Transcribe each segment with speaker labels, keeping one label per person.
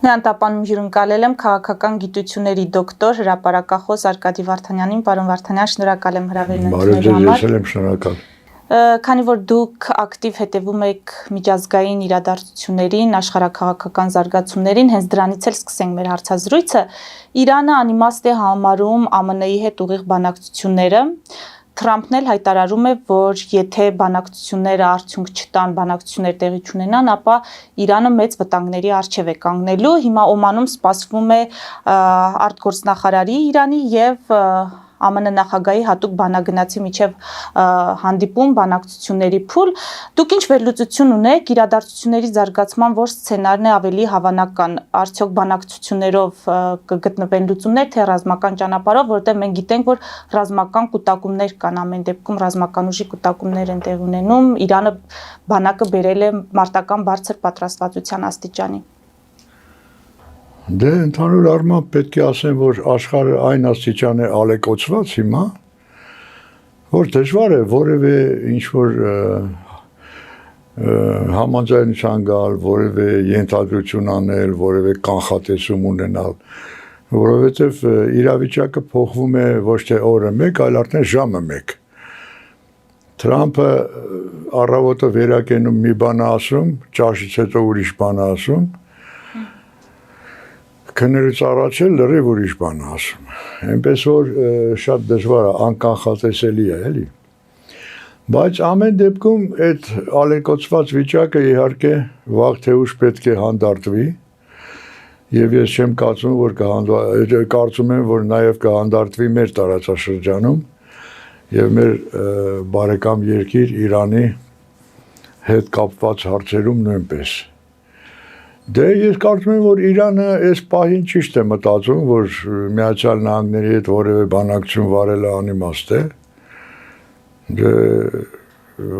Speaker 1: Նրան տապանում հյուրընկալել եմ քաղաքական գիտությունների դոկտոր հրապարակախոս Արկադի Վարդանյանին, պարոն Վարդանյան, շնորհակալ եմ հրավերն ընդունելու համար։
Speaker 2: Բարև ձեզ, շնորհակալ։
Speaker 1: Քանի որ դուք ակտիվ հետևում եք միջազգային իրադարձություններին, աշխարհաքաղաքական զարգացումներին, հենց դրանից էլ սկսենք մեր հարցազրույցը։ Իրանը անիմաստ է համարում ԱՄՆ-ի հետ ուղիղ բանակցությունները։ Թրամփն էլ հայտարարում է, որ եթե բանակցությունները արդյունք չտան, բանակցություններ տեղի չունենան, ապա Իրանը մեծ վտանգների առջև է կանգնելու։ Հիմա Օմանում սպասվում է արտգործնախարարի Իրանի եւ ԱՄՆ նախագահի հատուկ բանագնացի միջև հանդիպում, բանակցությունների փուլ։ Դուք ինչ վերլուծություն ունեք իրադարձությունների զարգացման, որ սցենարն է ավելի հավանական, արդյոք բանակցություններով կգտնվեն լուծումներ, թե ռազմական ճանապարհով, որովհետև մենք գիտենք, որ ռազմական կուտակումներ կան, ամեն դեպքում ռազմական ուժի կուտակումներ են տեղ ունենում, Իրանը բանակը բերել է մարտական բարձր պատրաստվածության աստիճանի։
Speaker 2: Դե ընդհանուր առմամբ պետք է ասեմ, որ աշխարհը այն աստիճան է ալեկոծված հիմա, որ դժվար է որևէ ինչ-որ համաձայնության գալ, որևէ ենթադրություն անել, որևէ կանխատեսում ունենալ, որովհետև իրավիճակը փոխվում է ոչ թե օրը մեկ, այլ արդեն ժամը մեկ։ Թրամփը առավոտը վերակենում մի բան ասում, ճաշից հետո ուրիշ բան ասում, քնելուց առաջ էլ լրիվ ուրիշ բան ասում։ Այնպես որ շատ դժվար է, անկանխատեսելի է, էլի։ Բայց ամեն դեպքում այդ ալեկոծված վիճակը իհարկե վաղ թե ուշ պետք է հանդարտվի, եւ ես չեմ կարծում, որ կարծում եմ, որ նաեւ կհանդարտվի մեր տարածաշրջանում եւ մեր բարեկամ երկիր Իրանի հետ կապված հարցերում նույնպես։ Դե ես կարծում եմ, որ Իրանը այս պահին ճիշտ է մտածում, որ Միացյալ Նահանգների հետ որևէ բանակցություն վարելը անիմաստ է,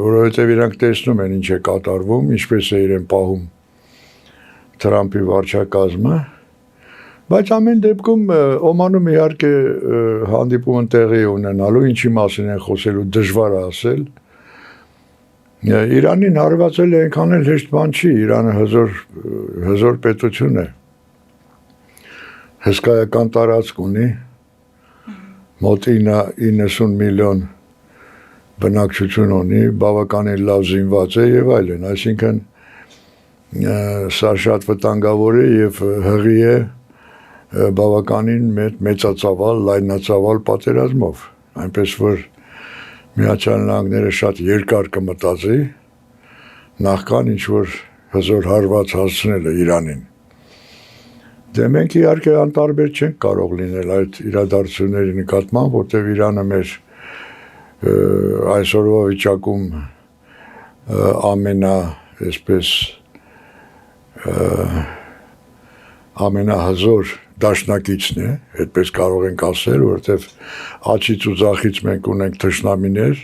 Speaker 2: որովհետև իրանք տեսնում են ինչ է կատարվում, ինչպես է իրեն պահում Թրամփի վարչակազմը, բայց ամեն դեպքում Օմանում իհարկե հանդիպում տեղի ունենալու, ինչի մասին են խոսելու, դժվար է ասել։ Իրանին հարվածել է այնքան էլ հեշտ բան չի, Իրանը հզոր պետություն է, հսկայական տարածք ունի, մոտ 90 միլիոն բնակչություն ունի, բավականին լավ զինված է եւ այլն, այսինքն սա շատ վտանգավոր է եւ հղի է բավականին մեծածավալ, լայնածավալ պատերազմով, այնպես որ Միացյալ Նահանգները շատ երկար կմտածի նախքան ինչ-որ հզոր հարված հասցնելը Իրանին։ Դե մենք իհարկե անտարբեր չենք կարող լինել այդ իրադարձությունների նկատմամբ, որտեղ Իրանը մեր այսօրվա վիճակում ամենահզոր դաշնակիցն է, այդպես կարող ենք ասել, որովհետև աջից ու ձախից մենք ունենք թշնամիներ,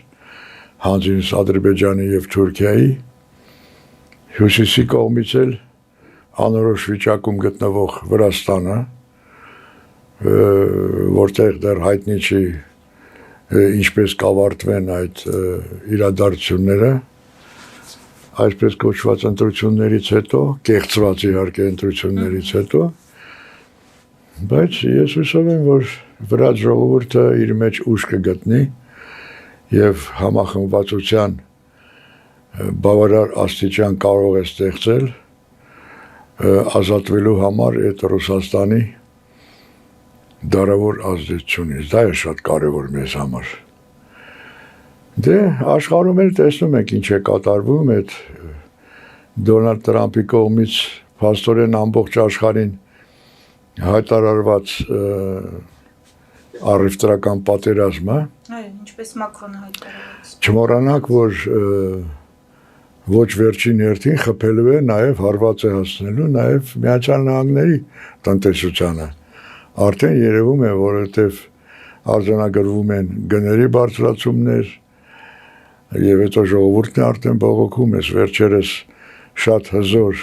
Speaker 2: հանձինս Ադրբեջանի եւ Թուրքիայի, հյուսիսի կողմից էլ անորոշ վիճակում գտնվող Վրաստանը, որտեղ դեռ հայտնի չի ինչպես կավարտվեն այդ իրադարձությունները, այսպես կոչված ընտրություններից հետո, կեղծված իհարկե ընտրություններից հետո, բայց ես հուսով եմ, որ վրաց ժողովուրդը իր մեջ ուժ կգտնի եւ համախմբվածության բավարար աստիճան կարող է ստեղծել ազատվելու համար այդ Ռուսաստանի դարավոր ազդեցությունից, դա է շատ կարևոր մեզ համար։ Դե աշխարհում էլ տեսնում եք ինչ է կատարվում այդ Դոնալդ Տրամփի կողմից փաստորեն ամբողջ աշխարհին հայտարարված առևտրական պատերազմը։
Speaker 1: Այո, ինչպես Մակրոնը հայտարարեց։
Speaker 2: Չմոռանանք, որ ոչ վերջին հերթին խփելու է նաև հարված է հասնելու նաև Միացյալ Նահանգների տնտեսությանը։ Արդեն երևում է, որովհետև արձանագրվում են գների բարձրացումներ եւ հետո ժողովուրդն է արդեն բողոքում, ես վերջերս շատ հզոր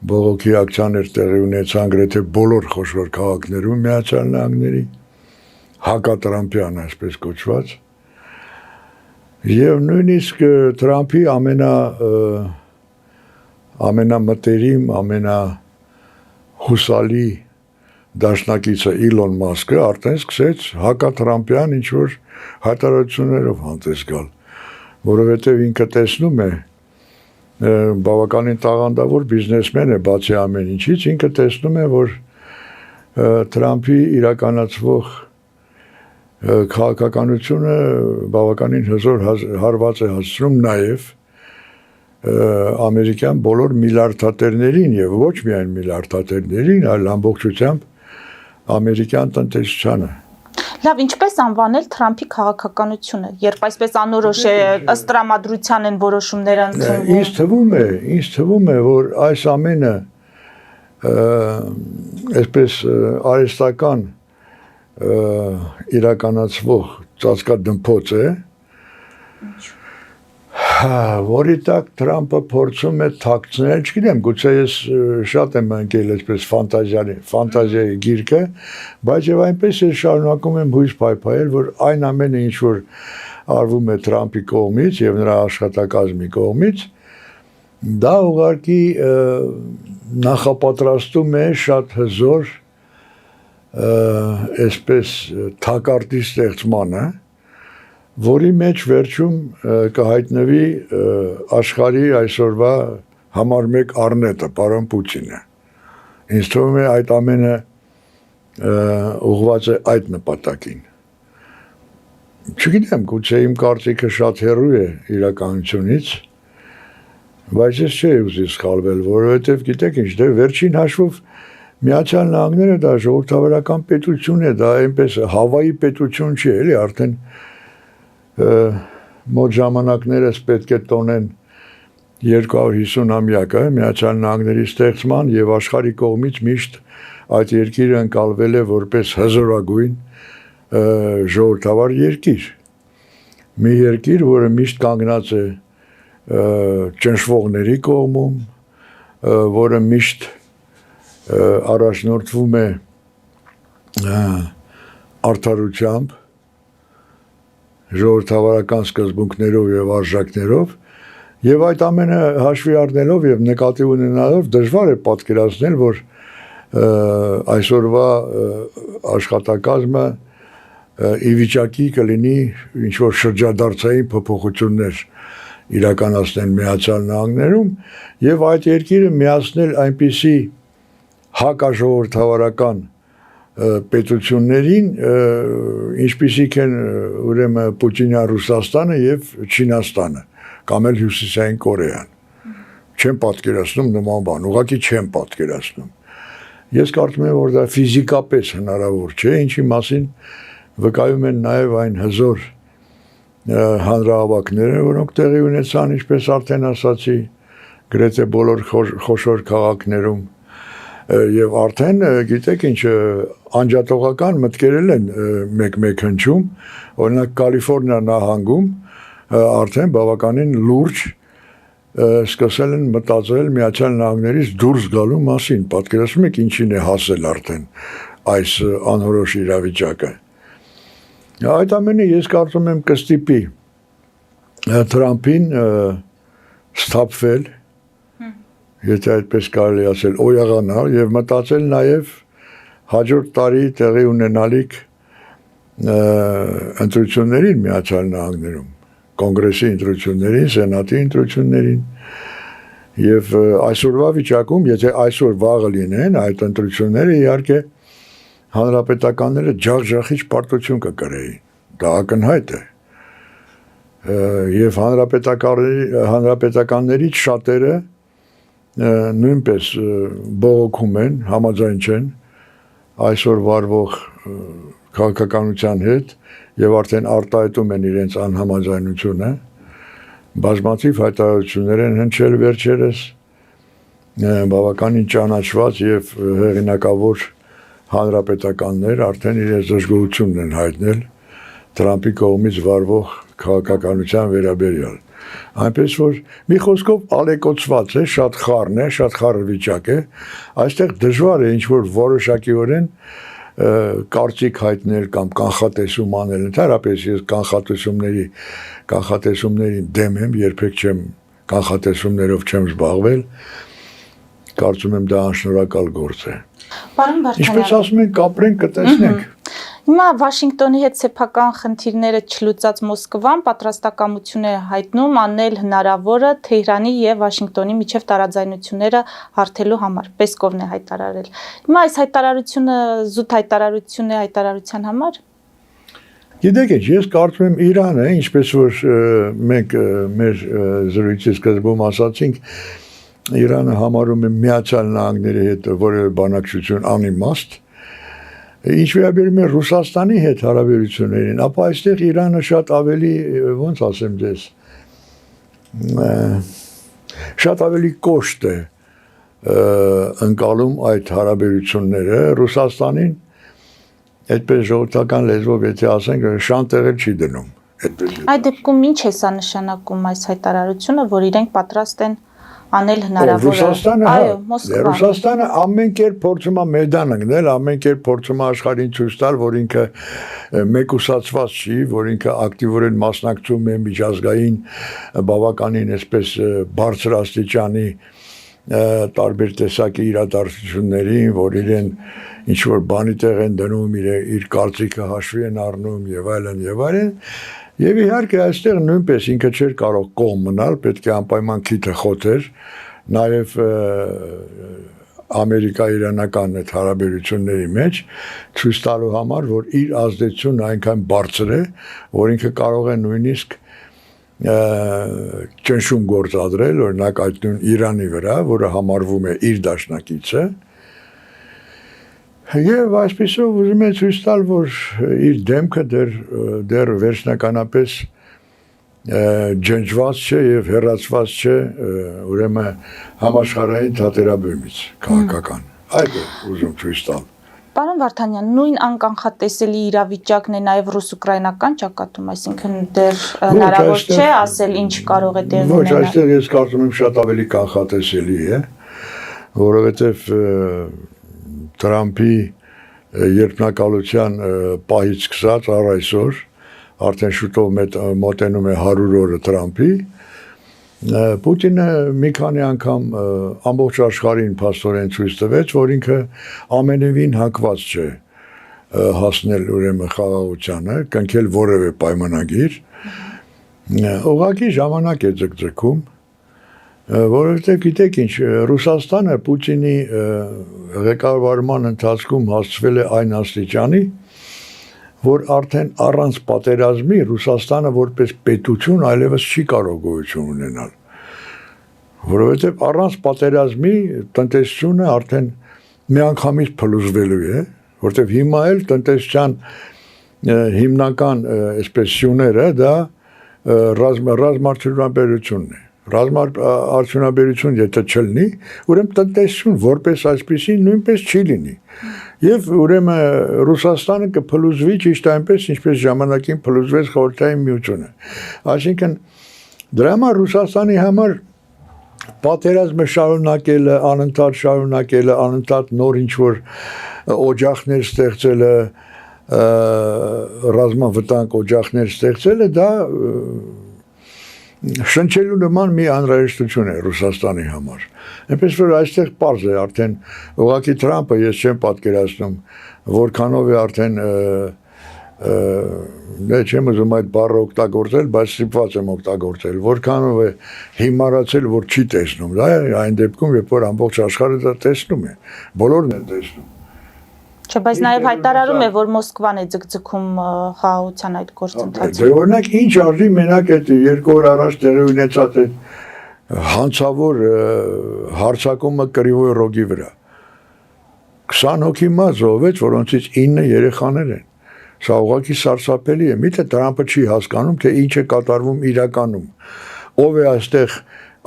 Speaker 2: բողոքի ակցիաներ տեղի ունեցան գրեթե բոլոր խոշոր քաղաքներում Միացյալ Նահանգների, հակատրամփյան այսպես կոչված, եւ նույնիսկ Թրամփի ամենամտերիմ, հուսալի դաշնակիցը Իլոն Մասկը արդեն սկսեց հակատրամպյան ինչ-որ հայտարարություններով հանդես գալ, որովհետև ինքը տեսնում է բավականին տաղանդավոր բիզնեսմեն է բացի ամեն ինչից, ինքը տեսնում է, որ Թրամփի իրականացվող քաղաքականությունը բավականին հզոր հարված է հասցնում նաև ամերիկյան բոլոր միլիարդատերներին եւ ոչ միայն միլիարդատերներին, այլ ամբողջությամբ ամերիկյան տնտեսությանը։
Speaker 1: Լավ, ինչպես անվանել Թրամփի քաղաքականությունը, երբ այսպես անորոշ է ըստ տրամադրության են որոշումները ընդունվում։
Speaker 2: Ինձ թվում է, որ այս ամենը այսպես արհեստական իրականացվող ծածկադմփոց է, որի տակ Թրամփը փորձում է թաքցնել, չգիտեմ, գուցե ես շատ եմ ընկել այսպես ֆանտազիայի գիրկը, բայց եւ այնպես ես շարունակում եմ հույս փայփայել, որ այն ամենը, ինչ որ արվում է Թրամփի կողմից եւ նրա աշխատակազմի կողմից, դա ուղղակի նախապատրաստում է շատ հզոր այսպես թակարդի ստեղծմանը, որի մեջ վերջում կհայտնվի աշխարհի այսօրվա համար մեկ առնետը, պարոն Պուտինը։ Ինձ թվում է այդ ամենը ուղղված է այդ նպատակին։ Չգիտեմ, գուցե իմ կարծիքը շատ հեռու է իրականությունից, բայց ես չէի ուզի սխալվել, որովհետև գիտեք ինչ, դե վերջին հաշվով Միացյալ Նահանգները դա ժողովրդավարական պետություն է, դա այնպես Հավայի պետություն չի, էլի, արդեն մոտ ժամանակներս պետք է տոնեն 250-ամյակը Միացյալ Նահանգների ստեղծման եւ աշխարհի կողմից միշտ այդ երկիրը ընկալվել է որպես հզորագույն ժողովրդավար երկիր։ Մի երկիր, որը միշտ կանգնած է ճնշվողների կողմում, որը միշտ առաջնորդվում է արդարությամբ, ժողովրդավարական սկզբունքներով եւ արժեքներով, եւ այդ ամենը հաշվի առնելով եւ նկատի ունենալով դժվար է պատկերացնել, որ այսօրվա աշխատակազմը ի վիճակի կլինի ինչ որ շրջադարձային փոփոխություններ իրականացնել Միացյալ Նահանգներում եւ այդ երկիրը միացնել այնպիսի հակաժողովրդավարական պետություններին, ինչպիսիք են ուրեմն Պուտինյան Ռուսաստանը եւ Չինաստանը, կամ էլ Հյուսիսային Կորեան։ Չեմ պատկերացնում նման բան, ուղղակի չեմ պատկերացնում։ Ես կարծում եմ, որ դա ֆիզիկապես հնարավոր չէ, ինչի մասին վկայում են նաեւ այն հզոր հանրահավաքները, որոնք տեղի ունեցան, ինչպես արդեն ասացի, գրեթե բոլոր խոշոր քաղաքներում եւ արդեն գիտեք ինչ անջատողական մտքեր են մեկ-մեկ հնչում, օրինակ Կալիֆոռնիա նահանգում արդեն բավականին լուրջ սկսել են մտածել Միացյալ Նահանգներից դուրս գալու մասին, պատկերացնում եք ինչին է հասել արդեն այս անորոշ իրավիճակը։ Այդ ամենը ես կարծում եմ կստիպի Թրամփին սթափվել, եթե այդպես կարելի ասել, օյաղանալ եւ մտածել նաեւ հաջորդ տարի տեղի ունենալիք ընտրություններին Միացյալ Նահանգներում, կոնգրեսի ընտրություններին, սենատի ընտրություններին եւ այսօրվա վիճակում, եթե այսօր վաղը լինեն այդ ընտրությունները, իհարկե հանրապետականները ջախջախիչ պարտություն կկրեին, դա ակնհայտ է եւ հանրապետականներից շատերը նույնպես բողոքում են, համաձայն չեն այսօր վարվող քաղաքականության հետ եւ արդեն արտահայտում են իրենց անհամաձայնությունը, բազմաթիվ հայտարարություններ են հնչել վերջերս, բավականին ճանաչված եւ հեղինակավոր հանրապետականներ արդեն իրենց դժգոհությունն են հայտնել Թրամփի կողմից վարվող քաղաքականության վերաբերյալ։ Այնպես որ մի խոսքով ալեկոծված է, շատ խառն է, շատ խառը վիճակ է, այստեղ դժվար է ինչ-որ որոշակիորեն կարծիք հայտնել կամ կանխատեսում անել, ընդհանրապես ես կանխատեսումների դեմ եմ, երբեք չեմ կանխատեսումներով չեմ զբաղվել, Կարծում եմ դա անշնորհակալ գործ է։
Speaker 1: Պարոն
Speaker 2: Ինչպես
Speaker 1: Վարդանյան,
Speaker 2: ասում են, կապրենք, կտեսնենք։
Speaker 1: հիմա Վաշինգտոնի հետ սեփական խնդիրները չլուծած Մոսկվան պատրաստակամություն է հայտնում անել հնարավորը Թեհրանի եւ Վաշինգտոնի միջև տարաձայնությունները հարթելու համար, Պեսկովն է հայտարարել։ Հիմա այս հայտարարությունը զուտ հայտարարություն է հայտարարության համար։
Speaker 2: Գիտեք, ես կարծում եմ Իրանը, ինչպես որ մենք մեր զրույցի սկզբում ասացինք, Իրանը համարում է Միացյալ Նահանգների հետ որևէ բանակցություն անիմաստ։ Ինչ վերաբերում է Ռուսաստանի հետ հարաբերություններին, ապա այստեղ Իրանը շատ ավելի, ոնց ասեմ ձեզ, շատ ավելի կոշտ է ընկալում այդ հարաբերությունները Ռուսաստանին, այդպես ժողովրդական լեզվով եթե ասենք, շան տեղել չի դնում։
Speaker 1: Այդ դեպքում ինչ է սա նշանակում այս հայտարարությունը, որ իրենք պատրաստ են անել հնարավորը։
Speaker 2: Ռուսաստանը,
Speaker 1: այո, Մոսկվան։
Speaker 2: Ռուսաստանը ամեն կերպ փորձում է մեդան ընկնել, ամեն կերպ փորձում է աշխարհին ցույց տալ, որ ինքը մեկուսացված չի, որ ինքը ակտիվորեն մասնակցում է միջազգային բավականին այսպես բարձր աստիճանի տարբեր տեսակի իրադարձություններին, որ իրեն ինչ որ բանի տեղ են դնում, իր կարծիքը հաշվի են առնում եւ այլն եւ այլն։ Եվ իհարկե այստեղ նույնպես ինքը չէր կարող կողմ մնալ, պետք է անպայման քիթը խոթեր, նաև ամերիկա-իրանական այդ հարաբերությունների մեջ ցույց տալու համար, որ իր ազդեցությունն այնքան բարձր է, որ ինքը կարող է նույնիսկ ճնշում գործադրել, օրինակ այդ նույն Իրանի վրա, որը համարվում է իր դաշնակիցը, Եվ այսպիսով ուզում է ցույց տալ, որ իր դեմքը դեռ վերջնականապես ջնջված չէ եւ հեռացված չէ, ուրեմն համաշխարհային թատերաբեմից քաղաքական։ Այդ է ուզում ցույց տալ։
Speaker 1: Պարոն Վարդանյան, նույն անկանխատեսելի իրավիճակն է նաև ռուս-ուկրաինական ճակատում, այսինքն դեռ հնարավոր չէ ասել ինչ կարող է տեղի
Speaker 2: ունենալ։ Ոչ, այստեղ ես կարծում եմ շատ ավելի կանխատեսելի է, որովհետեւ Թրամփի երբնակալության պահից սկսած առ այսօր արդեն շուտով մոտենում է 100 օրը Թրամփի, Պուտինը մի քանի անգամ ամբողջ աշխարհին փաստորեն ցույց տվեց, որ ինքը ամենևին հակված չէ հասնել ուրեմն խաղաղությանը, կնքել որևէ պայմանագիր, ուղղակի ժամանակ է ձգձգում, որովհետև գիտեք ինչ, Ռուսաստանը Պուտինի ղեկավարման ընթացքում հասցվել է այն աստիճանի, որ արդեն առանց պատերազմի Ռուսաստանը որպես պետություն այլևս չի կարող գոյություն ունենալ, որովհետև առանց պատերազմի տնտեսությունը արդեն միանգամից փլուզվելու է, որովհետև հիմա էլ տնտեսության հիմնական այսպես սյուները դա ռազմարտադրությունն է։ Ռազմարտադրություն եթե չլինի, ուրեմն տնտեսություն որպես այսպեսին նույնպես չի լինի։ Եվ ուրեմն Ռուսաստանը կփլուզվի ճիշտ այնպես, ինչպես ժամանակին փլուզվեց Խորհրդային Միությունը։ Այսինքն դրա համար Ռուսաստանի համար պատերազմը շարունակելը, անընդհատ նոր ինչ-որ օջախներ ստեղծելը, ռազմավտանգ օջախներ ստեղծելը դա շնչելու նման մի անհրաժեշտություն է Ռուսաստանի համար։ Այնպես որ այստեղ պարզ է արդեն ուղղակի Թրամփը ես չեմ պատկերացնում որքանով է արդեն չեմ ուզում այդ բառը օգտագործել, բայց ստիպված եմ օգտագործել, որքանով է հիմարացել, որ չի տեսնում, դա այն դեպքում, երբ որ ամբողջ աշխարհը դա տեսնում է, բոլորն են տեսնում։
Speaker 1: Չէ, բայց նաև հայտարարում է, որ Մոսկվան է ձգձգում խաղաղության այդ գործընթացը։
Speaker 2: Դե օրինակ ինչ արժի մենակ այդ 2 օր առաջ տեղի ունեցած այդ հանցավոր հարձակումը Կրիվոյ Ռոգի վրա։ 20 հոգի մահ զոհվեց, որոնցից 9 երեխաներ են։ Սա ուղղակի սարսափելի է։ Միթե Թրամփը չի հասկանում, թե ինչ է կատարվում իրականում։ Ով է այստեղ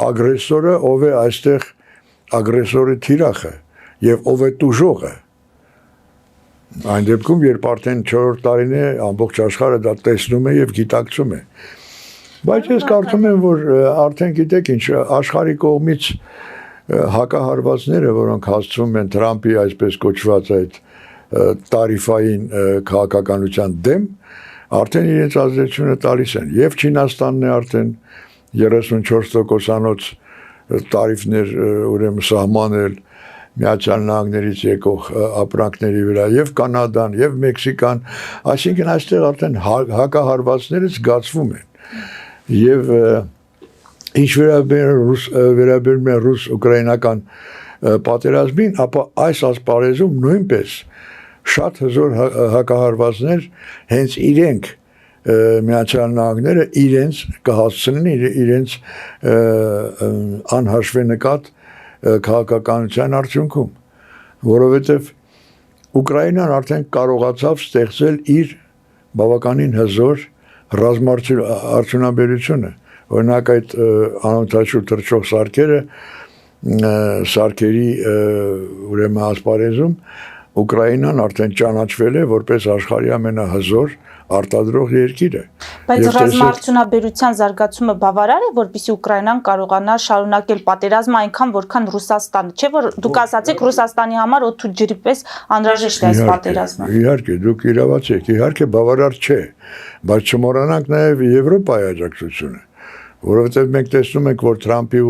Speaker 2: ագրեսորը, ով է այստեղ ագրեսորի թիրախը եւ ով է տուժողը։ Այն դեպքում, երբ արդեն 4-րդ տարին է, ամբողջ աշխարհը դա տեսնում է եւ գիտակցում է։ Բայց ես կարծում եմ, որ արդեն գիտեք ինչ, աշխարհի կողմից հակահարվածները, որոնք հասցվում են Թրամփի այսպես կոչված այդ տարիֆային քաղաքականության դեմ, արդեն իրենց ազդեցությունը տալիս են։ Եվ Չինաստանն է արդեն 34%-անոց տարիֆներ ուրեմն սահմանել Միացյալ Նահանգներից եկող ապրանքների վրա եւ Կանադան եւ Մեքսիկան, այսինքն այստեղ արդեն հակահարվածները զգացվում են եւ ինչ վերաբերում է ռուս-ուկրաինական պատերազմին, ապա այս ասպարեզում նույնպես շատ հզոր հակահարվածներ հենց իրենք Միացյալ Նահանգները իրենց կհասցնեն իրենց անհաշվենկատ քաղաքականության արդյունքում, որովհետև Ուկրաինան արդեն կարողացավ ստեղծել իր բավականին հզոր ռազմաարդյունաբերությունը, օրինակ այդ անօթաչու թռչող սարքերի ուրեմն ասպարեզում Ուկրաինան արդեն ճանաչվել է որպես աշխարհի ամենահզոր արտադրող երկիր է։
Speaker 1: Բայց ռազմաարդյունաբերության զարգացումը բավարար է, որպեսզի Ուկրաինան կարողանա շարունակել պատերազմը այնքան, որքան Ռուսաստանը, չէ՞ որ դուք ասացիք Ռուսաստանի համար օդ ու ջրի պես անհրաժեշտ է այս պատերազմը։
Speaker 2: Իհարկե, դուք իրավացի եք, իհարկե բավարար չէ, բայց չմոռանանք նաև Եվրոպայի աջակցությունը, որովհետև մենք տեսնում ենք, որ Թրամփի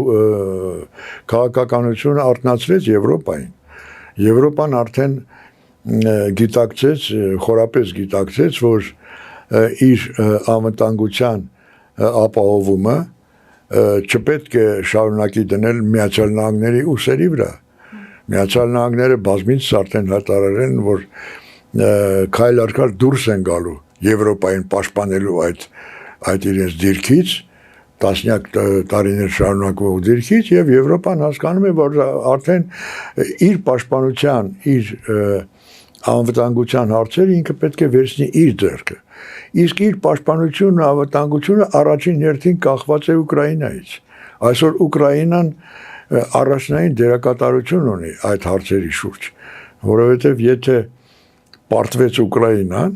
Speaker 2: քաղաքականությունը արթնացրեց Եվրոպային։ Եվրոպան արդեն գիտակցեց, խորապես գիտակցեց, որ իր անվտանգության ապահովումը չպետք է շարունակի դնել Միացյալ Նահանգների ուսերի վրա։ Միացյալ Նահանգները բազմից արդեն հայտարարել են, որ քայլ առ քայլ դուրս են գալու Եվրոպային պաշտպանելու այդ իրենց դիրքից, տասնյակ տարիներ շարունակվող դիրքից, եւ Եվրոպան հասկանում է, որ արդեն իր պաշտպանության, իր անվտանգության հարցերը ինքը պետք է վերցնի իր ձեռքը։ Իսկ իր պաշտպանությունն ու անվտանգությունը առաջին հերթին կախված է Ուկրաինայից։ Այսօր Ուկրաինան առաջնային դերակատարություն ունի այդ հարցերի շուրջ, որովհետև եթե պարտվեց Ուկրաինան,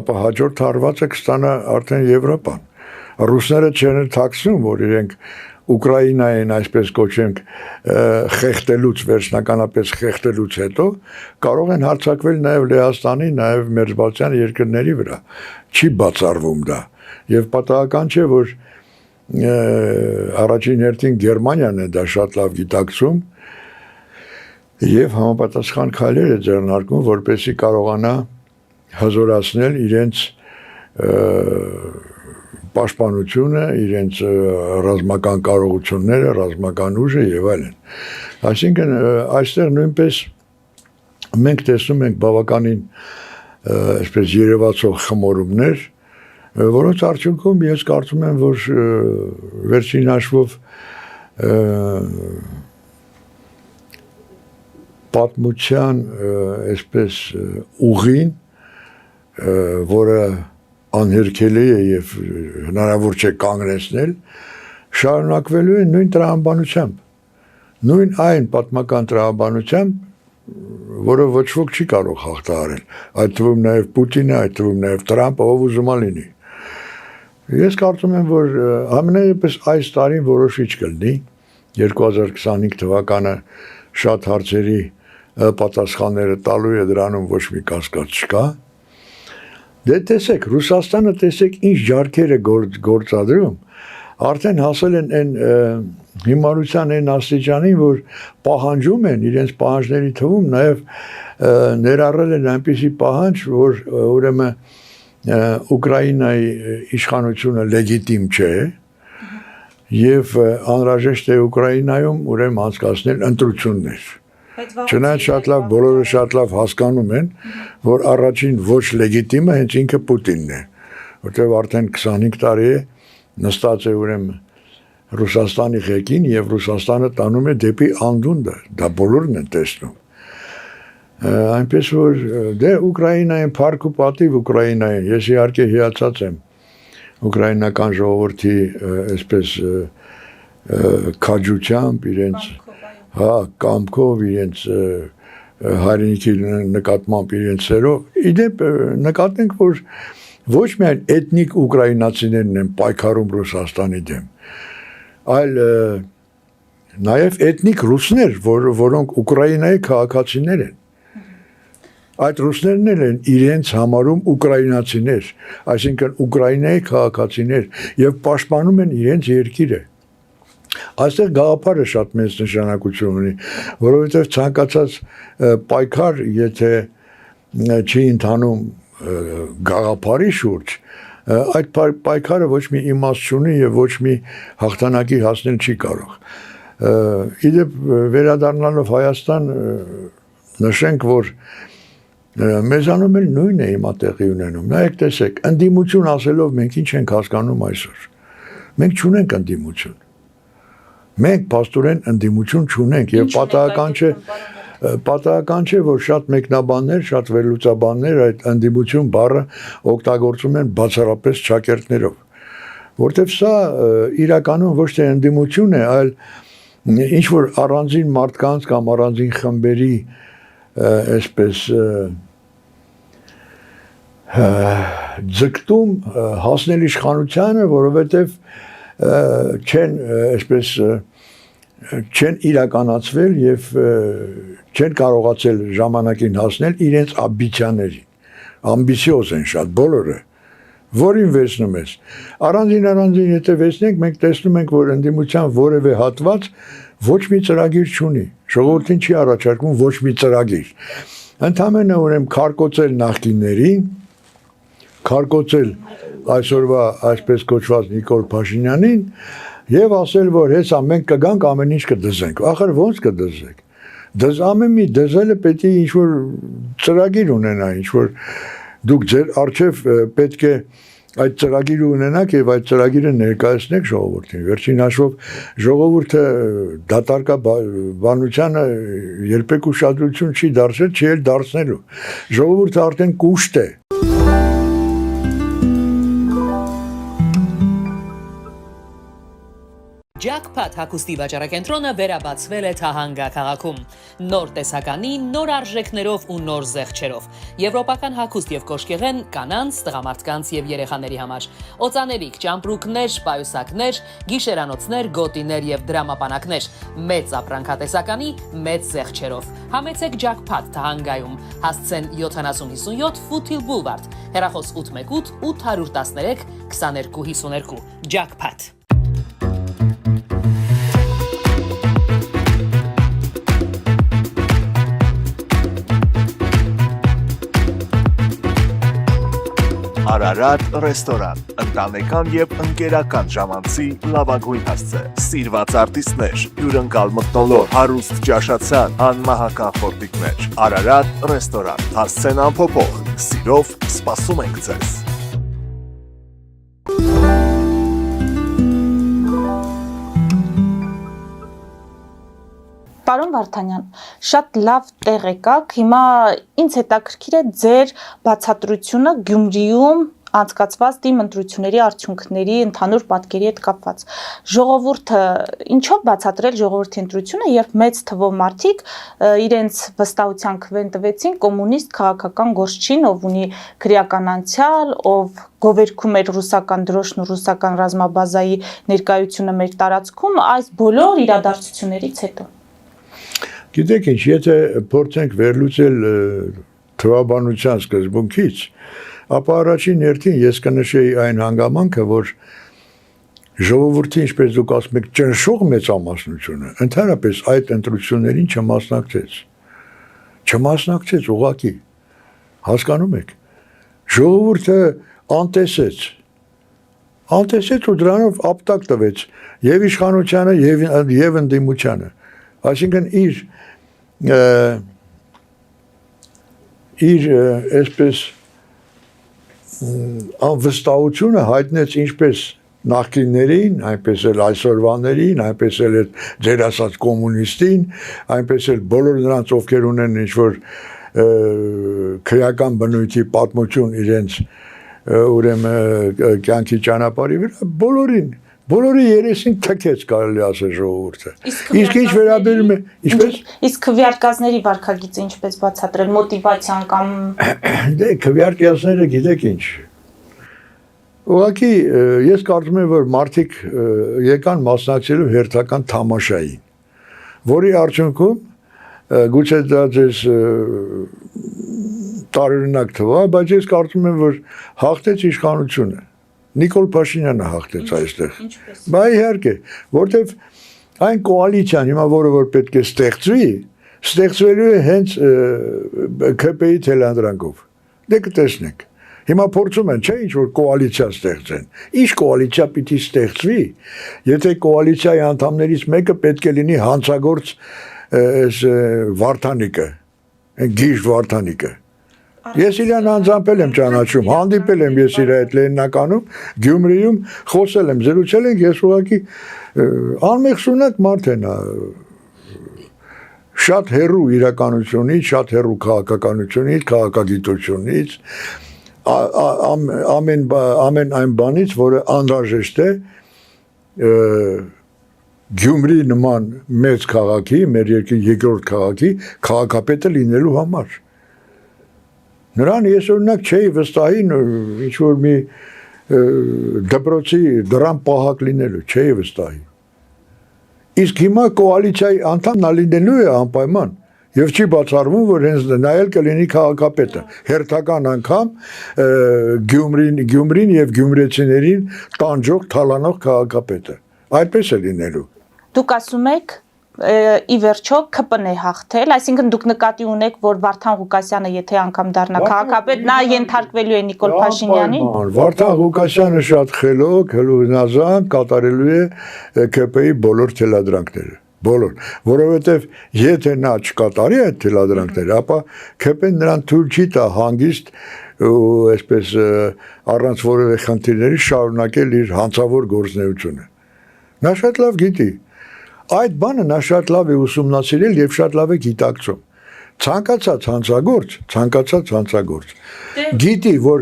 Speaker 2: ապա հաջորդ հարվածը կստանա արդեն Եվրոպան։ Ռուսները չեն թաքցնում, որ իրենք Ուկրաինային, այսպես կոչենք, խեղդելուց, վերջնականապես խեղդելուց հետո կարող են հարձակվել նաև Լեհաստանի, նաև Մերձբալթյան երկրների վրա։ Չի բացառվում դա։ Եվ պատահական չէ, որ առաջին հերթին Գերմանիան է դա շատ լավ գիտակցում եւ համապատասխան քայլեր է ձեռնարկում, որպեսզի կարողանա հզորացնել իրենց պաշտպանությունը, իրենց ռազմական կարողությունները, ռազմական ուժը եւ այլն։ Այսինքն այստեղ նույնպես մենք տեսնում ենք բավականին այսպես երևացող խմորումներ, որոնց արդյունքում ես կարծում եմ, որ վերջին հաշվով պատմության այսպես ուղին, որը անհերքելի է եւ հնարավոր չէ կանգնեցնել, շարունակվելու է նույն տրամաբանությամբ, նույն այն պատմական տրամաբանությամբ, որը ոչ ոք չի կարող հաղթահարել, այդ թվում նաեւ Պուտինը, այդ թվում նաեւ Տրամպը, ով ուզում է լինի։ Ես կարծում եմ, որ ամենայնպես այս տարին որոշիչ կլինի, 2025 թվականը շատ հարցերի պատասխանները տալու է, դրանում ոչ մի կասկած չկա։ Դե տեսեք, Ռուսաստանը տեսեք ինչ ջարքեր է գործադրում, արդեն հասել են այն հիմարության այն աստիճանին, որ պահանջում են իրենց պահանջների թվում նաև ներառել են այնպիսի պահանջ, որ ուրեմն Ուկրաինայի իշխանությունը լեգիտիմ չէ եւ անհրաժեշտ է Ուկրաինայում ուրեմն անցկացնել ընտրություններ։ Չնայած շատ լավ, բոլորը շատ լավ հասկանում են, որ առաջին ոչ լեգիտիմը հենց ինքը Պուտինն է, որտեղ արդեն 25 տարի է նստած է ուրեմն Ռուսաստանի ղեկին եւ Ռուսաստանը տանում է դեպի անդունդը, դա բոլորն են տեսնում։ Այնպես որ դե Ուկրաինային փառք ու պատիվ Ուկրաինային, ես իհարկե հիացած եմ ուկրաինական ժողովրդի այսպես քաջությամբ իրենց կամքով իրենց հայրենիքի նկատմամբ իրենց սերով իդեպ նկատենք, որ ոչ միայն էթնիկ ուկրաինացիներն են պայքարում Ռուսաստանի դեմ, այլ նաև էթնիկ ռուսներ, որոնք Ուկրաինայի քաղաքացիներ են։ Այդ ռուսներն են իրենց համարում ուկրաինացիներ, այսինքն Ուկրաինայի քաղաքացիներ եւ պաշտպանում են իրենց երկիրը։ Այստեղ գաղափարը շատ մեծ նշանակություն ունի, որովհետև ցանկացած պայքար, եթե չի ընթանում գաղափարի շուրջ, այդ պայքարը ոչ մի իմաստ չունի եւ ոչ մի հաղթանակի հասնել չի կարող։ Իդեպ վերադառնալով Հայաստան նշենք, որ մեզանում էլ նույնն է հիմա տեղի ունենում։ Նայեք, տեսեք, ընդդիմություն ասելով մենք ինչ ենք հասկանում այսօր։ Մենք չունենք ընդդիմություն։ Մենք փաստորեն ընդդիմություն չունենք եւ պատահական չէ, որ շատ մեկնաբաններ, շատ վերլուծաբաններ այդ ընդդիմություն բառը օգտագործում են բացառապես ճակերտներով, որտեվ սա իրականում ոչ թե ընդդիմություն է, այլ ինչ որ առանձին մարդկանց կամ առանձին խմբերի այսպես ձգտում հասնել իշխանությանը, որովհետև չեն իրականացվել եւ չեն կարողացել ժամանակին հասնել իրենց ամբիցիաներին։ Ամբիցիոզ են շատ բոլորը, որին վերցնում ես։ Առանձին եթե վերցնենք, մենք տեսնում ենք, որ ընդդիմության որևէ հատված ոչ մի ծրագիր չունի։ Ժողովրդին չի առաջարկում ոչ մի ծրագիր։ Ընդհանրապես ուրեմն քարկոծել նախկիններին, քարկոծել այսօրվա այսպես կոչված Նիկոլ Փաշինյանին եւ ասել, որ հեսա մենք կգանք ամեն ինչ կդզենք։ Ախր ոնց կդզենք։ Ամեն մի դզելը պետք է ինչ որ ծրագիր ունենա, ինչ որ դուք ձեր արժեվ պետք է այդ ծրագիրը ունենաք եւ այդ ծրագիրը ներկայացնեք ժողովրդին։ Վերջին հաշվով ժողովուրդը դատարկաբանությանը երբեք ուշադրություն չի դարձել, չի էլ դարձնելու։ Ժողովուրդը արդեն կուշտ է։
Speaker 3: Jackpot հագուստի վաճառակենտրոնը վերաբացվել է Թահանգա քաղաքում։ Նոր տեսականի, նոր արժեքներով ու նոր զեղչերով։ Եվրոպական հագուստ եւ կոշկեղեն կանանց, տղամարդկանց եւ երեխաների համար։ Օծանելիք, ճամպրուկներ, պայուսակներ, գիշերանոցներ, գոտիներ եւ դրամապանակներ։ Մեծ ապրանքատեսականի, մեծ զեղչերով։ Համեցեք Jackpot Թահանգայում։ Հասցեն 7057 Foothill Boulevard։ Հեռախոս 818 813 2252։ Jackpot։
Speaker 4: Արարատ ռեստորան, ընտանեկան եւ ընկերական ժամանցի լավագույն հասցե, սիրված արտիստներ, հյուրընկալ մթնոլորտ, հարուստ ճաշացան, անմահական խորտիկներ, Արարատ ռեստորան, հասցեն անփոփոխ, սիրով սպասում ենք ձեզ։
Speaker 1: Պարոն Վարդանյան, շատ լավ տեղ եկաք, հիմա ինձ հետաքրքիր է ձեր բացատրությունը Գյումրիում անցկացված թիմ ընտրությունների արդյունքների ընդհանուր պատկերի հետ կապված։ Ժողովուրդը ինչով բացատրել ժողովրդի ընտրությունը, երբ մեծ թվով մարդիկ իրենց վստահության քվեն տվեցին կոմունիստ քաղաքական գործչին, ով ունի քրեական անցյալ, ով գովերգում էր ռուսական դրոշն ու ռուսական ռազմաբազայի ներկայությունը մեր տարածքում, այս բոլոր իրադարձություններից հետո։
Speaker 2: Գիտեք ինչ, եթե փորձենք վերլուծել թվաբանության սկզբունքից, ապա առաջին հերթին ես կնշեի այն հանգամանքը, որ ժողովրդի, ինչպես դուք ասում եք, ճնշող մեծամասնությունը ընդհանրապես այդ ընտրություններին չմասնակցեց ուղղակի, հասկանում եք, ժողովուրդը անտեսեց ու դրանով ապտակ տվեց եւ իշխանությանը եւ ընդդիմությանը, այսինքն իր այսպես անվստահությունը հայտնեց ինչպես նախկիններին, այնպես էլ այսօրվաներին, այնպես էլ ձեր ասած կոմունիստին, այնպես էլ բոլոր նրանց, ովքեր ունեն ինչ-որ քրեական բնույթի պատմություն իրենց ուրեմն կյանքի ճանապարհի վրա, բոլորի երեսին թքեց կարելի ասել ժողովուրդը։ Իսկ ինչ վերաբերում է, ինչպես։
Speaker 1: Իսկ քվեարկածների վարքագիծը ինչպես բացատրել, մոտիվացիան կամ
Speaker 2: Դե քվեարկածները գիտեք ինչ։ Ուղղակի ես կարծում եմ, որ մարդիկ եկան մասնակցելու հերթական թամաշային, որի արդյունքում գուցե դա ձեզ տարօրինակ թվա, բայց ես կարծում եմ, որ հաղթեց իշխանությունը։ Նիկոլ Փաշինյանը հաղթեց այստեղ։ Բա իհարկե, որտեվ Այն կոալիցիան հիմա որը որ պետք է ստեղծվելու է հենց ԿՊ-ի թելանդրանքով։ Դե կտեսնենք։ Հիմա փորձում են, չէ՞, ինչ որ կոալիցիա ստեղծեն։ Ինչ կոալիցիա պիտի ստեղծվի, եթե կոալիցիայի անդամներից մեկը պետք է լինի հանցագործ Վարդանիկը, Գիժ Վարդանիկը։ Ես իրան անձամբ եմ ճանաչում, հանդիպել եմ ես իր հետ Լենինականում, Գյումրիում, խոսել եմ, զրուցել ենք, ես ուղղակի անմեղսունակ մարդ է նա, շատ հեռու իրականությունից, շատ հեռու քաղաքականությունից, քաղաքագիտությունից, ամեն այն բանից, որը անհրաժեշտ է Գյումրի նման մեծ քաղաքի, մեր երկրի երկրորդ քաղաքի քաղաքապետը լինելու համար։ Նրան ես օրինակ չէի վստահի ինչ որ մի դպրոցի դրան պահակ լինելու, չէի վստահի։ Իսկ հիմա կոալիցիայի անդամ նա լինելու է անպայման եւ չի բացառվում, որ հենց նա էլ կլինի քաղաքապետը, հերթական անգամ Գյումրին եւ գյումրեցիներին տանջող, թալանող քաղաքապետը։ Այդպես է լինելու։
Speaker 1: Դուք ասում եք ի վերջո ԿՊ-ն է հաղթել, այսինքն դուք նկատի ունեք, որ Վարդան Ղուկասյանը եթե անգամ դառնա քաղաքապետ, նա ենթարկվելու է Նիկոլ Փաշինյանին։
Speaker 2: Վարդան Ղուկասյանը շատ խելոք, հնազանդ կատարելու է ԿՊ-ի բոլոր թելադրանքները, բոլոր, որովհետև եթե նա չկատարի այդ թելադրանքները, ապա ԿՊ-ն նրան թույլ չի տա հանգիստ ու այսպես առանց որևէ խնդիրների շարունակել իր հանցավոր գործունեությունը։ Նա շատ լավ գիտի։ Այդ բանը նա շատ լավ է ուսումնասիրել եւ շատ լավ է գիտակցում։ Ցանկացած հանցագործ գիտի, որ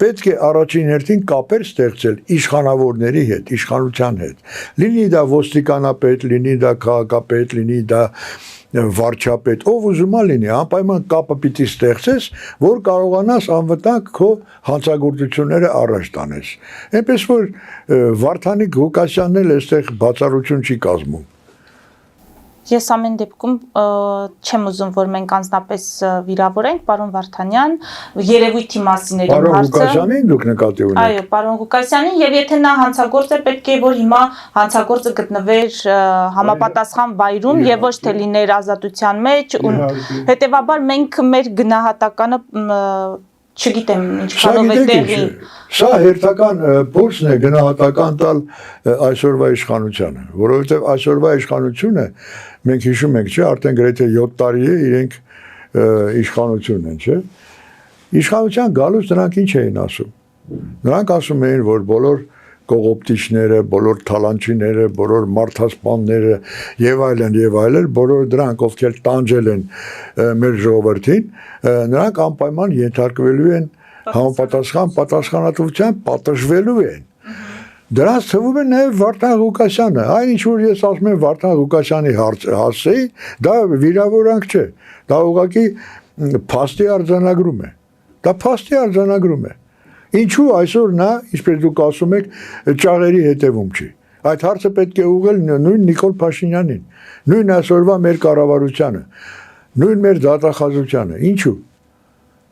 Speaker 2: պետք է առաջին հերթին կապեր ստեղծել իշխանավորների հետ, իշխանության հետ։ Լինի դա ոստիկանապետ, լինի դա քաղաքապետ, լինի դա վարչապետ, ով ուզում է լինի, անպայման կապը պիտի ստեղծես, որ կարողանաս անվտանգ քո հանցագործությունները առաջ տանես։ Այնպես որ Վարդանիկ Ղուկասյանն էլ այստեղ բացառություն չի կազմում։
Speaker 1: Ես ամեն դեպքում չեմ ուզում, որ մենք անձնապես վիրավորենք պարոն Վարդանյան, երևույթի մասին է
Speaker 2: հարցը։ Պարոն Ղուկասյանին դուք նկատի ունեք։
Speaker 1: Այո, պարոն Ղուկասյանին, եւ եթե նա հանցագործ է, պետք է որ հիմա հանցագործը գտնվեր համապատասխան վայրում եւ ոչ թե լիներ ազատության մեջ, հետեւաբար մենք մեր գնահատականը չգիտեմ ինչքանով է տեղի։
Speaker 2: Սա հերթական փորձն է գնահատական տալ այսօրվա իշխանությանը, որովհետև այսօրվա իշխանությունը մենք հիշում ենք, չէ, արդեն գրեթե 7 տարի է իրենք իշխանություն են, չէ։ Իշխանության գալուց նրանք ինչ էին ասում։ Նրանք ասում էին, որ բոլոր կողոպտիչները, բոլոր թալանչիները, բոլոր մարդասպանները եւ այլն, բոլոր դրանք, ովքեր տանջել են մեր ժողովրդին, նրանք անպայման ենթարկվելու են համապատասխան պատասխանատվության, պատժվելու են։ Դրանց թվում է նաև Վարդան Ղուկասյանը, այն ինչ որ ես ասում եմ Վարդան Ղուկասյանի հասցեի, դա վիրավորանք չէ, դա ուղղակի փաստի արձանագրում է։ Դա փաստի արձանագրում է։ Ինչու այսօր նա, ինչպես դուք ասում եք, ճաղերի հետևում չի։ Այդ հարցը պետք է ուղղել նույն Նիկոլ Փաշինյանին, նույն այսօրվա մեր կառավարությանը, նույն մեր դատախազությանը։ Ինչու։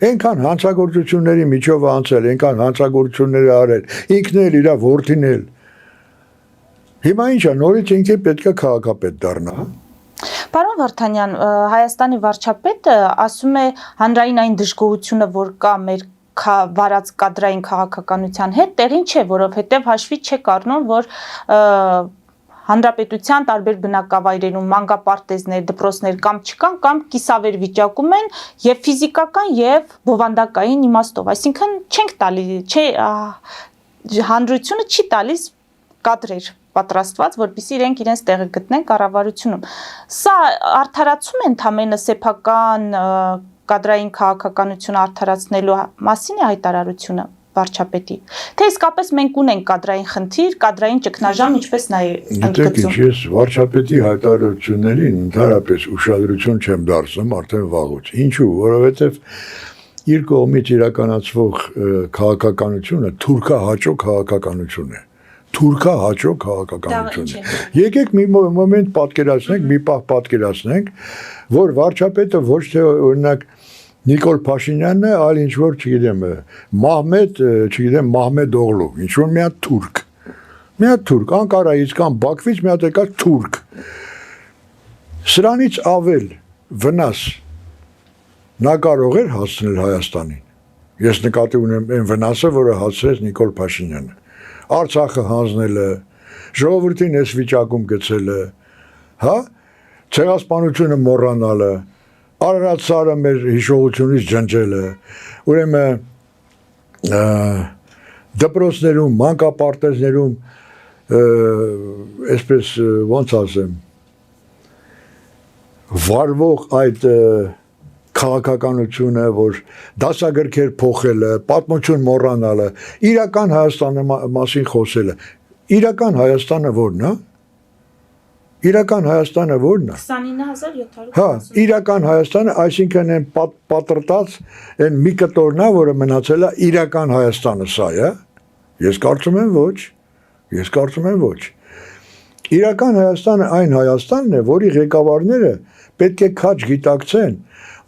Speaker 2: Այնքան հանցագործությունների միջով անցել, այնքան հանցագործություններ արել, ինքն էլ իր որդին էլ։ Հիմա ինչ է, նորից ինքը պետք է քաղաքապետ դառնա։
Speaker 1: Պարոն Վարդանյան, Հայաստանի վարչապետը ասում է հանրային այն դժգոհությունը, որ կա մեր վարած կադրային քաղաքականության հետ, տեղին չէ, որովհետև հաշվի չեք առնում, որ հանրապետության տարբեր բնակավայրերում մանկապարտեզներ, դպրոցներ կամ չկան, կամ կիսավեր վիճակում են եւ ֆիզիկական եւ բովանդակային իմաստով, այսինքն չենք տալի, չէ, հանրությունը չի տալիս կադրեր պատրաստված, որպեսզի իրենք իրենց տեղը գտնեն կառավարությունում։ Սա արդարացում է ընդամենը սեփական կադրային քաղաքականությունը արդարացնելու մասին է հայտարարությունը վարչապետի։ Թե իսկապես մենք ունենք կադրային խնդիր, կադրային ճգնաժամ, ինչպես նա է ընդգծում։
Speaker 2: Ես վարչապետի հայտարարություններին ընդհանրապես ուշադրություն չեմ դարձնում արդեն վաղուց։ Ինչու՞, որովհետև իր կողմից իրականացվող քաղաքականությունը թուրքահաճո քաղաքականություն է։ Թուրքահաճո քաղաքականություն է։ Եկեք մի մոմենտ պատկերացնենք, մի պահ պատկերացնենք, որ վարչապետը ոչ թե օրինակ Նիկոլ Փաշինյանն է, այլ ինչ որ, չգիտեմ, Մահմեդ Օղլու, ինչ որ մի հատ թուրք։ Մի հատ թուրք, Անկարայից կամ Բաքվից մի հատ եկած թուրք։ Սրանից ավել վնաս նա կարող էր հասցնել Հայաստանին։ Ես նկատի ունեմ այն վնասը, որը հասցրեց Նիկոլ Փաշինյանը։ Արցախը հանձնելը, ժողովրդին այս վիճակում գցելը, հա, ցեղասպանությունը մոռանալը, Արարատ սարը մեր հիշողությունից ջնջելը, ուրեմն դպրոցներում, մանկապարտեզներում այսպես ոնց ասեմ վարվող այդ քաղաքականությունը, որ դասագրքեր փոխելը, պատմություն մոռանալը, իրական Հայաստանի մասին խոսելը, իրական Հայաստանը ո՞րն է։ Իրական Հայաստանը ո՞րն է։
Speaker 1: 29700
Speaker 2: Հա, իրական Հայաստանը, այսինքն այն պատրտած այն մի կտորն է, որը մնացել է իրական Հայաստանը սա է։ Ես կարծում եմ ոչ։ Ես կարծում եմ ոչ։ Իրական Հայաստանը այն Հայաստանն է, որի ղեկավարները պետք է քաջ գիտակցեն,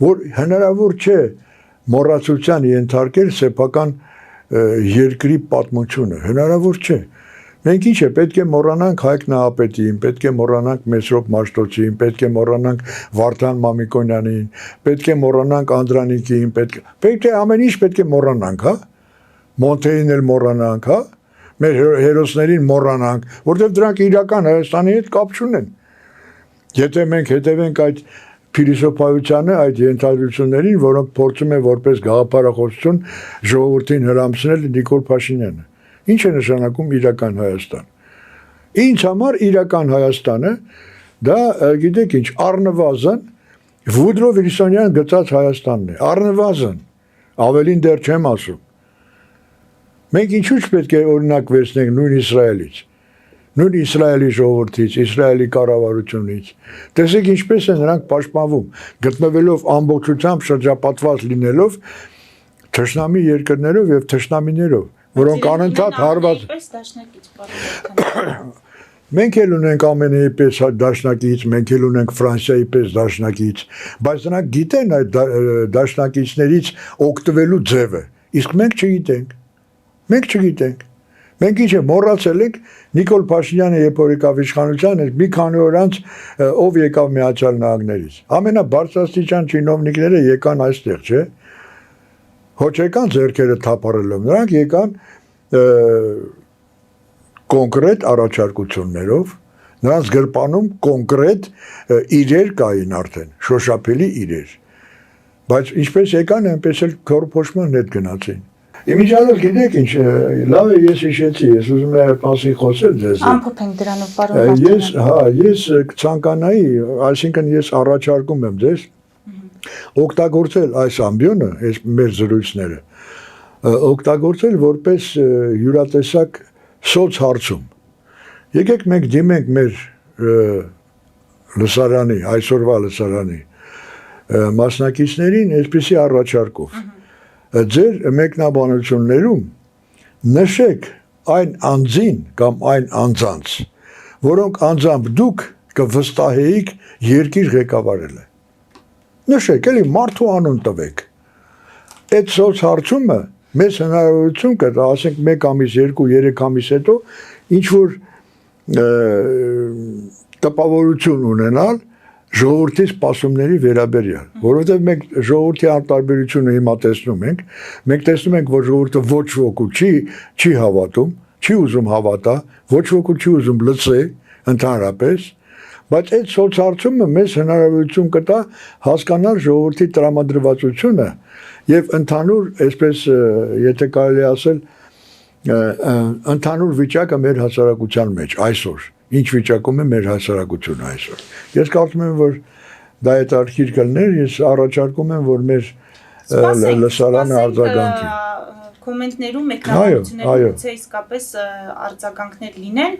Speaker 2: որ հնարավոր չէ մոռացության ենթարկել սեփական երկրի պատմությունը, հնարավոր չէ։ Մենք ինչ է, պետք է մոռանանք Հայկ Նահապետին, պետք է մոռանանք Մեսրոպ Մաշտոցին, պետք է մոռանանք Վարդան Մամիկոնյանին, պետք է մոռանանք Անդրանիկին, պետք է ամեն ինչ պետք է մոռանանք, հա։ Մոնթեին էլ մոռանանք, հա։ Մեր հերոսներին մոռանանք, որովհետև դրանք իրական Հայաստանի հետ կապ չունեն։ Եթե մենք հետևենք այդ փիլիսոփայությանը, այդ ենթադրություններին, որոնք փորձում են որպես գաղափարախոսություն ժողովրդին հրամցնել Նիկոլ Փաշինյանը։ Ինչ է նշանակում իրական Հայաստան։ Ինձ համար իրական Հայաստանը դա գիտեք ինչ, առնվազն Վուդրո Վիլսոնյան գծած Հայաստանն է, առնվազն, ավելին դեռ չեմ ասում։ Մենք ինչու՞ չպետք է օրինակ վերցնենք նույն Իսրայելից, նույն Իսրայելի ժողովրդից, Իսրայելի կառավարությունից։ Տեսեք ինչպես են նրանք պաշտպանվում, գտնվելով ամբողջությամբ շրջապատված լինելով թշնամի երկրներով եւ թշնամիներով, որոնք անընդհատ հարված։ Մենք էլ ունենք ԱՄՆ-ի պես դաշնակից, մենք էլ ունենք Ֆրանսիայի պես դաշնակից, բայց նրանք գիտեն այդ դաշնակիցներից օգտվելու ձևը, իսկ մենք չգիտենք։ Մենք չգիտենք։ Մենք ինչ է մոռացել ենք Նիկոլ Փաշինյանը երբ որ եկավ իշխանության, մի քանի օր անց ով եկավ Միացյալ Նահանգներից։ Ամենաբարձրաստիճան չինովնիկները եկան այստեղ, չէ՞։ Ոչ եկան ձեռքերը թափառելով, նրանք եկան կոնկրետ առաջարկություններով, նրանց գրպանում կոնկրետ իրեր կային արդեն, շոշափելի իրեր։ Բայց ինչպես եկան, այնպես էլ քորփոշման հետ գնացին։ Իմիջիալով գիտեք ինչ, լավ է ես հիշեցի, ես ուզում եմ այդ մասին խոսել ձեզ։
Speaker 1: Ամփոփենք դրանով, պարոն
Speaker 2: Ես կցանկանայի, այսինքն ես առաջարկում եմ ձեզ օգտագործել այս ամբիոնը, այս մեր զրույցները, օգտագործել որպես յուրատեսակ սոցհարցում։ Եկեք մենք դիմենք մեր լսարանի, այսօրվա լսարանի մասնակիցներին այսպիսի առաջարկով։ Ձեր մեկնաբանություններում նշեք այն անձին կամ այն անձանց, որոնք անձամբ դուք կվստահեիք երկիր ղեկավարելը։ Նշեք, էլի մարդու անուն տվեք։ Այդ սոցհարցումը մեզ հնարավորություն կտա, ասենք 1 ամիս, 2-3 ամիս հետո ինչ որ տպավորություն ունենալ ժողովրդի սպասումների վերաբերյալ, որովհետև մենք ժողովրդի արտարբերությունը հիմա տեսնում ենք, մենք տեսնում ենք, որ ժողովուրդը ոչ ոքի չի հավատում, չի ուզում հավատա, ոչ ոքի չի ուզում լսել ընդհանրապես, բայց այդ սոցհարցումը մեզ հնարավորություն կտա հասկանալ ժողովրդի տրամադրվածությունը եւ ընդհանուր, այսպես եթե կարելի ասել, ընդհանուր վիճակը մեր հասարակության մեջ այսօր ինչ վիճակում է մեր հասարակությունը այսօր։ Ես կարծում եմ, որ դա հետաքրքիր կլներ, ես առաջարկում եմ, որ մեր լսարանը արձագանքի։
Speaker 1: Կոմենտներում մեկնաբանություններում գուցե իսկապես արձագանքներ լինեն։